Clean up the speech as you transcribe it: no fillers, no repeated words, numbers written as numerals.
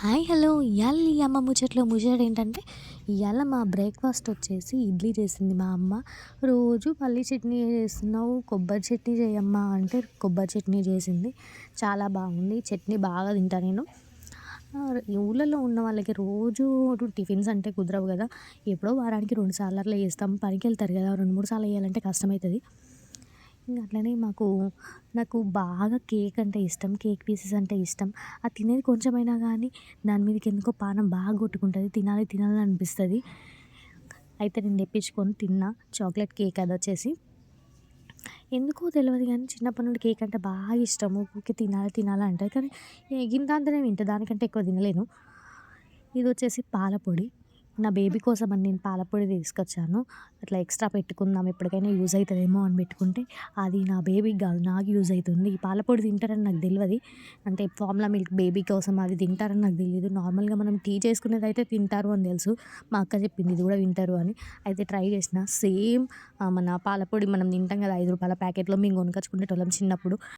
Hi hello ఇవాళ ఈ అమ్మ ముచ్చట్లో ముచ్చట ఏంటంటే ఇవాళ మా బ్రేక్ఫాస్ట్ వచ్చేసి ఇడ్లీ చేసింది మా అమ్మ. రోజు పల్లి చట్నీ చేస్తున్నావు, కొబ్బరి చట్నీ చేయమ్మా అంటే కొబ్బరి చట్నీ చేసింది. చాలా బాగుంది. చట్నీ బాగా తింటా నేను. ఈ ఊళ్ళలో ఉన్న వాళ్ళకి రోజు టిఫిన్స్ అంటే కుదరవు కదా. ఎప్పుడో వారానికి 2 సార్లు అట్లా చేస్తాం. పనికి వెళ్తారు కదా, 2, 3 సార్లు చేయాలంటే కష్టమవుతుంది. ఇంక అట్లనే నాకు బాగా కేక్ అంటే ఇష్టం. కేక్ పీసెస్ అంటే ఇష్టం. అది తినేది కొంచెమైనా గానీ దాని మీదకి ఎందుకో పానం బాగా కొట్టుకుంటది. తినాలి తినాలి అనిపిస్తది. అయితే నేను తెప్పించుకొని తిన్నా. చాక్లెట్ కేక్ అదొచ్చేసి. ఎందుకో తెలవదు గానీ చిన్నప్పటి నుండి కేక్ అంటే బాగా ఇష్టము. ఊకే తినాలి తినాలి అంటది. కానీ గింతంతనే తింటా. దానికంటే ఎక్కువ తినలేను. ఇదొచ్చేసి పాల పొడి. నా బేబీ కోసమని నేను పాలపొడి తీసుకొచ్చాను. అట్లా ఎక్స్‌ట్రా పెట్టుకుందాం ఎప్పటికైనా యూజ్ అయితదేమో అని పెట్టుకుంటే, అది నా బేబీకి గాదు నాకు యూజ్ అయితుంది. ఈ పాలపొడి తింటారని నాకు తెలవది. అంటే ఫార్ములా మిల్క్ బేబీ కోసం అది తింటారని నాకు తెలీదు. నార్మల్‌గా మనం టీ చేసుకునేదైతే తింటారు అని తెలుసు. మా అక్క చెప్పింది ఇది కూడా తింటారు అని. అయితే ట్రై చేసిన. సేమ్ మన పాలపొడి మనం తింటాం కదా, రూ. 5 ప్యాకెట్‌లో మేము కొనుక్కొచ్చుకునేటోళ్ళం చిన్నప్పుడు.